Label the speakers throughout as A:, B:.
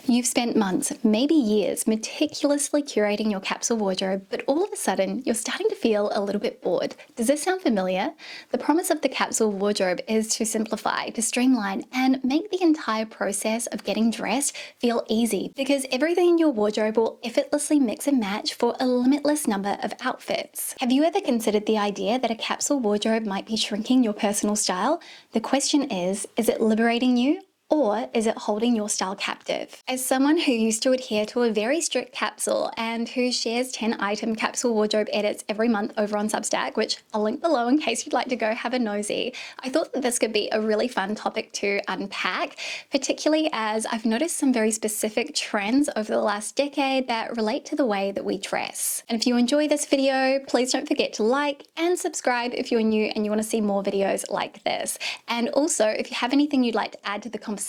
A: You've spent months, maybe years, meticulously curating your capsule wardrobe, but all of a sudden, you're starting to feel a little bit bored. Does this sound familiar? The promise of the capsule wardrobe is to simplify, to streamline, and make the entire process of getting dressed feel easy, because everything in your wardrobe will effortlessly mix and match for a limitless number of outfits. Have you ever considered the idea that a capsule wardrobe might be shrinking your personal style? The question is it liberating you? Or is it holding your style captive? As someone who used to adhere to a very strict capsule and who shares 10-item capsule wardrobe edits every month over on Substack, which I'll link below in case you'd like to go have a nosy, I thought that this could be a really fun topic to unpack, particularly as I've noticed some very specific trends over the last decade that relate to the way that we dress. And if you enjoy this video, please don't forget to like and subscribe if you're new and you want to see more videos like this. And also, if you have anything you'd like to add to the conversation,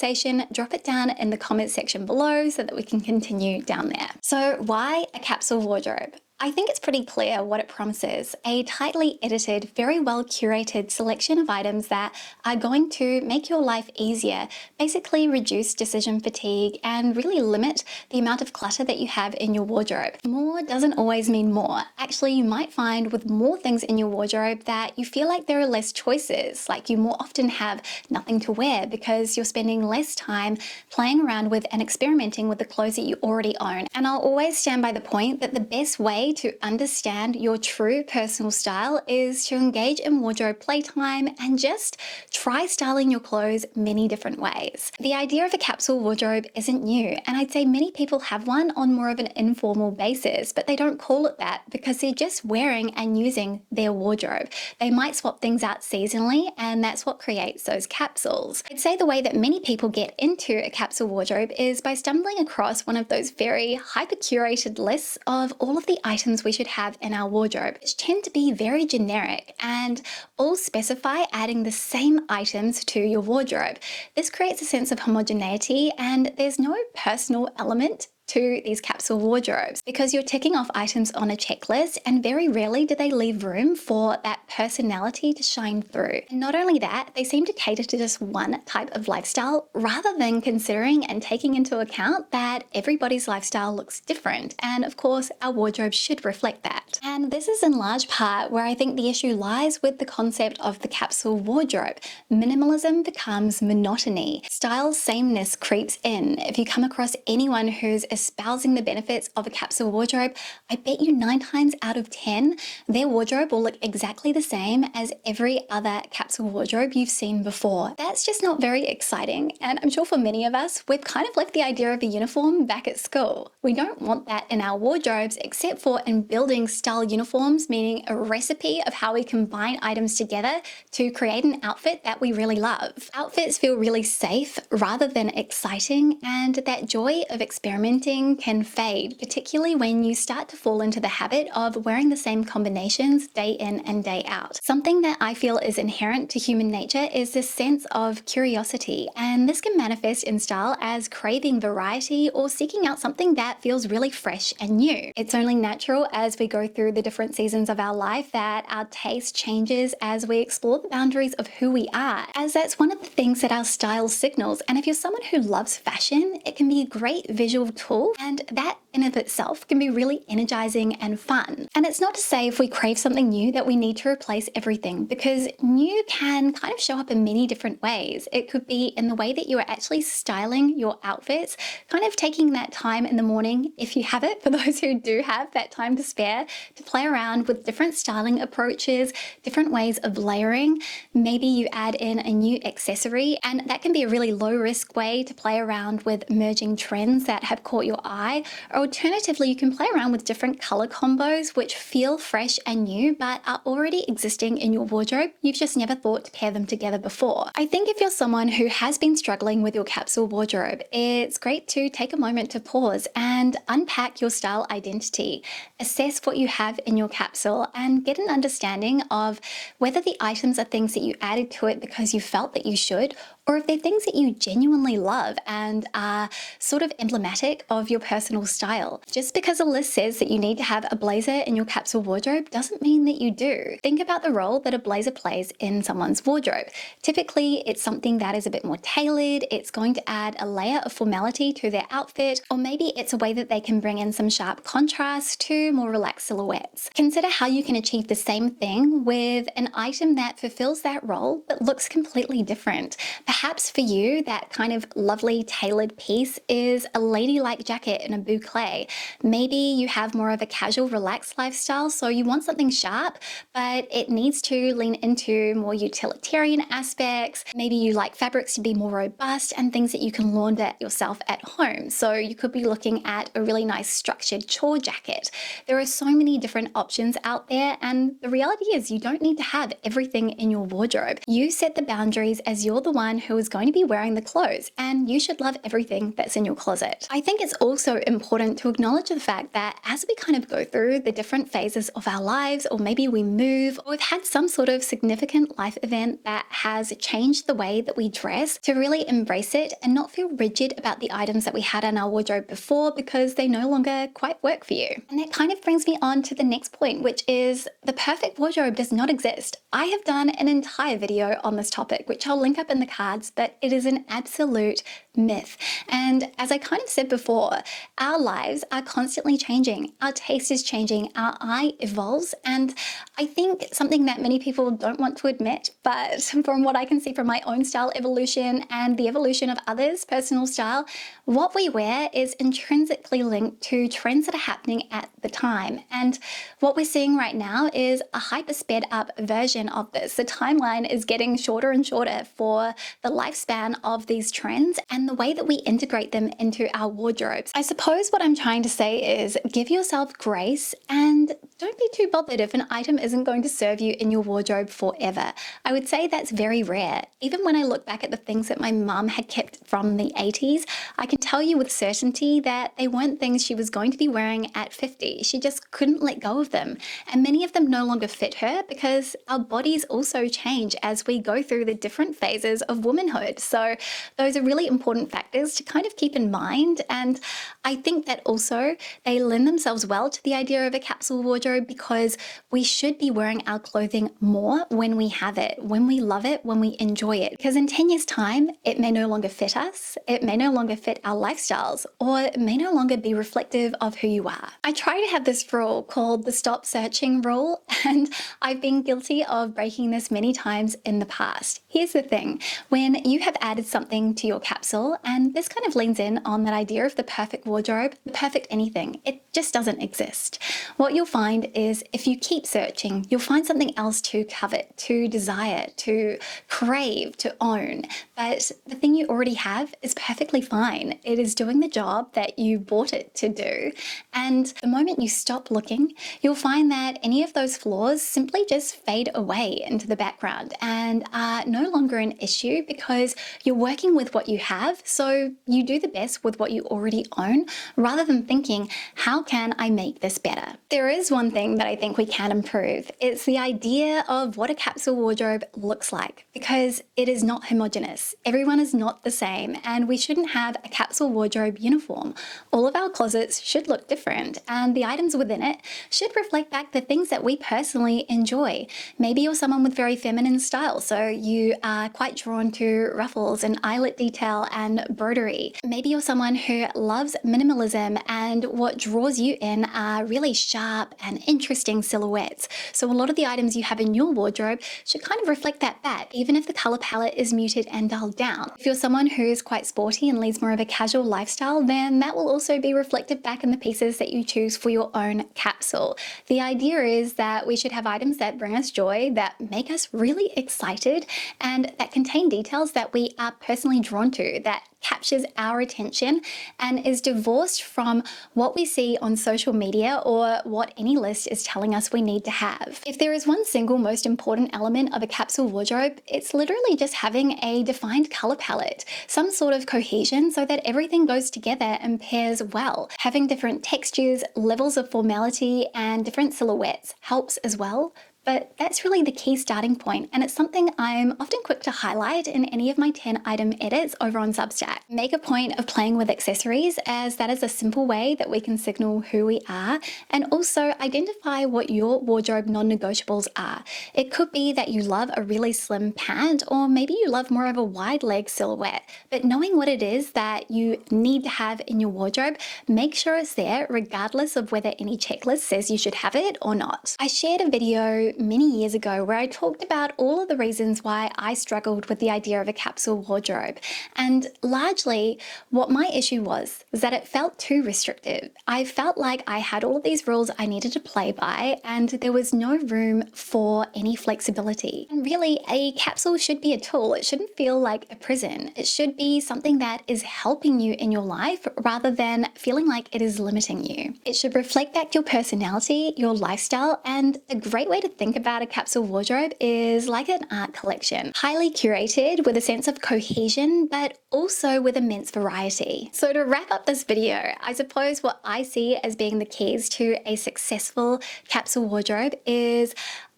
A: drop it down in the comment section below so that we can continue down there. So why a capsule wardrobe? I think it's pretty clear what it promises: a tightly edited, very well curated selection of items that are going to make your life easier, basically reduce decision fatigue, and really limit the amount of clutter that you have in your wardrobe. More doesn't always mean more. Actually, you might find with more things in your wardrobe that you feel like there are less choices, like you more often have nothing to wear because you're spending less time playing around with and experimenting with the clothes that you already own. And I'll always stand by the point that the best way to understand your true personal style is to engage in wardrobe playtime and just try styling your clothes many different ways. The idea of a capsule wardrobe isn't new, and I'd say many people have one on more of an informal basis, but they don't call it that because they're just wearing and using their wardrobe. They might swap things out seasonally, and that's what creates those capsules. I'd say the way that many people get into a capsule wardrobe is by stumbling across one of those very hyper-curated lists of all of the items we should have in our wardrobe, which tend to be very generic and all specify adding the same items to your wardrobe. This creates a sense of homogeneity, and there's no personal element to these capsule wardrobes because you're ticking off items on a checklist, and very rarely do they leave room for that personality to shine through. And not only that, they seem to cater to just one type of lifestyle rather than considering and taking into account that everybody's lifestyle looks different. And of course, our wardrobe should reflect that. And this is in large part where I think the issue lies with the concept of the capsule wardrobe. Minimalism becomes monotony. Style sameness creeps in. If you come across anyone who's espousing the benefits of a capsule wardrobe, I bet you 9 times out of 10, their wardrobe will look exactly the same as every other capsule wardrobe you've seen before. That's just not very exciting, and I'm sure for many of us, we've kind of left the idea of a uniform back at school. We don't want that in our wardrobes, except for in building style uniforms, meaning a recipe of how we combine items together to create an outfit that we really love. Outfits feel really safe rather than exciting, and that joy of experimenting can fade, particularly when you start to fall into the habit of wearing the same combinations day in and day out. Something that I feel is inherent to human nature is this sense of curiosity, and this can manifest in style as craving variety or seeking out something that feels really fresh and new. It's only natural as we go through the different seasons of our life that our taste changes as we explore the boundaries of who we are, as that's one of the things that our style signals. And if you're someone who loves fashion, it can be a great visual tool, and that in of itself can be really energizing and fun. And it's not to say if we crave something new that we need to replace everything, because new can kind of show up in many different ways. It could be in the way that you are actually styling your outfits, kind of taking that time in the morning, if you have it, for those who do have that time to spare, to play around with different styling approaches, different ways of layering. Maybe you add in a new accessory, and that can be a really low risk way to play around with emerging trends that have caught your eye. Or alternatively, you can play around with different color combos which feel fresh and new but are already existing in your wardrobe. You've just never thought to pair them together before. I think if you're someone who has been struggling with your capsule wardrobe, it's great to take a moment to pause and unpack your style identity. Assess what you have in your capsule and get an understanding of whether the items are things that you added to it because you felt that you should, or if they're things that you genuinely love and are sort of emblematic of your personal style. Just because a list says that you need to have a blazer in your capsule wardrobe doesn't mean that you do. Think about the role that a blazer plays in someone's wardrobe. Typically, it's something that is a bit more tailored, it's going to add a layer of formality to their outfit, or maybe it's a way that they can bring in some sharp contrast to more relaxed silhouettes. Consider how you can achieve the same thing with an item that fulfills that role but looks completely different. Perhaps for you, that kind of lovely tailored piece is a ladylike jacket in a boucle. Maybe you have more of a casual, relaxed lifestyle, so you want something sharp, but it needs to lean into more utilitarian aspects. Maybe you like fabrics to be more robust and things that you can launder yourself at home. So you could be looking at a really nice structured chore jacket. There are so many different options out there, and the reality is you don't need to have everything in your wardrobe. You set the boundaries as you're the one who is going to be wearing the clothes, and you should love everything that's in your closet. I think it's also important to acknowledge the fact that as we kind of go through the different phases of our lives, or maybe we move, or we've had some sort of significant life event that has changed the way that we dress, to really embrace it and not feel rigid about the items that we had in our wardrobe before because they no longer quite work for you. And that kind of brings me on to the next point, which is the perfect wardrobe does not exist. I have done an entire video on this topic, which I'll link up in the cards, but it is an absolute myth. And as I kind of said before, our lives are constantly changing. Our taste is changing, our eye evolves, and I think something that many people don't want to admit, but from what I can see from my own style evolution and the evolution of others' personal style, what we wear is intrinsically linked to trends that are happening at the time. And what we're seeing right now is a hyper sped up version of this. The timeline is getting shorter and shorter for the lifespan of these trends and the way that we integrate them into our wardrobes. I suppose what I'm trying to say is give yourself grace and don't be too bothered if an item isn't going to serve you in your wardrobe forever. I would say that's very rare. Even when I look back at the things that my mum had kept from the 80s, I can tell you with certainty that they weren't things she was going to be wearing at 50. She just couldn't let go of them. And many of them no longer fit her because our bodies also change as we go through the different phases of womanhood. So those are really important factors to kind of keep in mind. And I think that also they lend themselves well to the idea of a capsule wardrobe because we should be wearing our clothing more when we have it, when we love it, when we enjoy it. Because in 10 years' time, it may no longer fit us, it may no longer fit our lifestyles, or it may no longer be reflective of who you are. I try to have this rule called the stop searching rule, and I've been guilty of breaking this many times in the past. Here's the thing, when you have added something to your capsule, and this kind of leans in on that idea of the perfect wardrobe, the perfect anything, it just doesn't exist. What you'll find is if you keep searching, you'll find something else to covet, to desire, to crave, to own. But the thing you already have is perfectly fine. It is doing the job that you bought it to do. And the moment you stop looking, you'll find that any of those flaws simply just fade away into the background and are no longer an issue because you're working with what you have. So you do the best with what you already own rather than thinking, how can I make this better? There is one thing that I think we can improve. It's the idea of what a capsule wardrobe looks like because it is not homogenous. Everyone is not the same and we shouldn't have a capsule wardrobe uniform. All of our closets should look different and the items within it should reflect back the things that we personally enjoy. Maybe you're someone with very feminine style, so you are quite drawn to ruffles and eyelet detail and broderie. Maybe you're someone who loves minimalism and what draws you in are really sharp and interesting silhouettes. So a lot of the items you have in your wardrobe should kind of reflect that back, even if the color palette is muted and dulled down. If you're someone who's quite sporty and leads more of a casual lifestyle, then that will also be reflected back in the pieces that you choose for your own capsule. The idea is that we should have items that bring us joy, that make us really excited, and that contain details that we are personally drawn to, that captures our attention and is divorced from what we see on social media or what any list is telling us we need to have. If there is one single most important element of a capsule wardrobe, it's literally just having a defined color palette, some sort of cohesion so that everything goes together and pairs well. Having different textures, levels of formality, and different silhouettes helps as well. But that's really the key starting point, and it's something I'm often quick to highlight in any of my 10 item edits over on Substack. Make a point of playing with accessories, as that is a simple way that we can signal who we are, and also identify what your wardrobe non-negotiables are. It could be that you love a really slim pant, or maybe you love more of a wide leg silhouette, but knowing what it is that you need to have in your wardrobe, make sure it's there regardless of whether any checklist says you should have it or not. I shared a video many years ago where I talked about all of the reasons why I struggled with the idea of a capsule wardrobe, and largely what my issue was that it felt too restrictive. I felt like I had all of these rules I needed to play by, and there was no room for any flexibility. And really, a capsule should be a tool. It shouldn't feel like a prison. It should be something that is helping you in your life rather than feeling like it is limiting you. It should reflect back your personality, your lifestyle, and a great way to think about a capsule wardrobe is like an art collection. Highly curated with a sense of cohesion, but also with immense variety. So to wrap up this video, I suppose what I see as being the keys to a successful capsule wardrobe is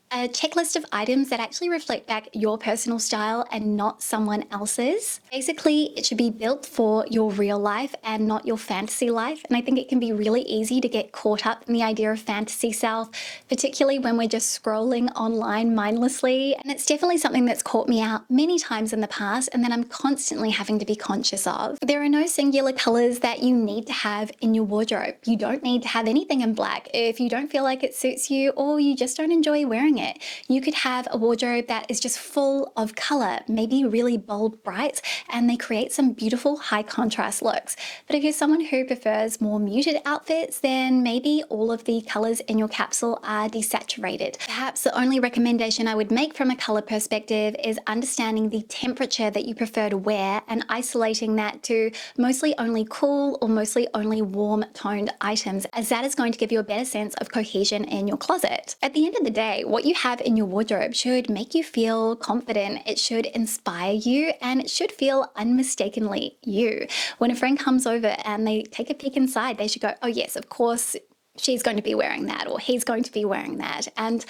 A: a checklist of items that actually reflect back your personal style and not someone else's. Basically, it should be built for your real life and not your fantasy life. And I think it can be really easy to get caught up in the idea of fantasy self, particularly when we're just scrolling online mindlessly. And it's definitely something that's caught me out many times in the past and that I'm constantly having to be conscious of. There are no singular colors that you need to have in your wardrobe. You don't need to have anything in black if you don't feel like it suits you or you just don't enjoy wearing it. You could have a wardrobe that is just full of color, maybe really bold brights, and they create some beautiful high contrast looks. But if you're someone who prefers more muted outfits, then maybe all of the colors in your capsule are desaturated. Perhaps the only recommendation I would make from a color perspective is understanding the temperature that you prefer to wear and isolating that to mostly only cool or mostly only warm toned items, as that is going to give you a better sense of cohesion in your closet. At the end of the day, what you have in your wardrobe should make you feel confident, it should inspire you, and it should feel unmistakably you. When a friend comes over and they take a peek inside, they should go, oh yes, of course, she's going to be wearing that, or he's going to be wearing that. And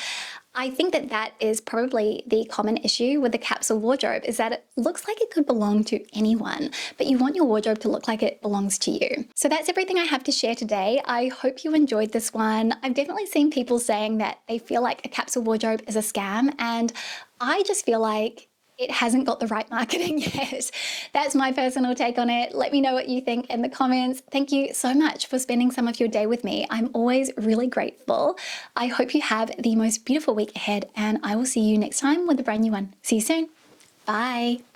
A: I think that that is probably the common issue with the capsule wardrobe, is that it looks like it could belong to anyone, but you want your wardrobe to look like it belongs to you. So that's everything I have to share today. I hope you enjoyed this one. I've definitely seen people saying that they feel like a capsule wardrobe is a scam, and I just feel like it hasn't got the right marketing yet. That's my personal take on it. Let me know what you think in the comments. Thank you so much for spending some of your day with me. I'm always really grateful. I hope you have the most beautiful week ahead, and I will see you next time with a brand new one. See you soon. Bye.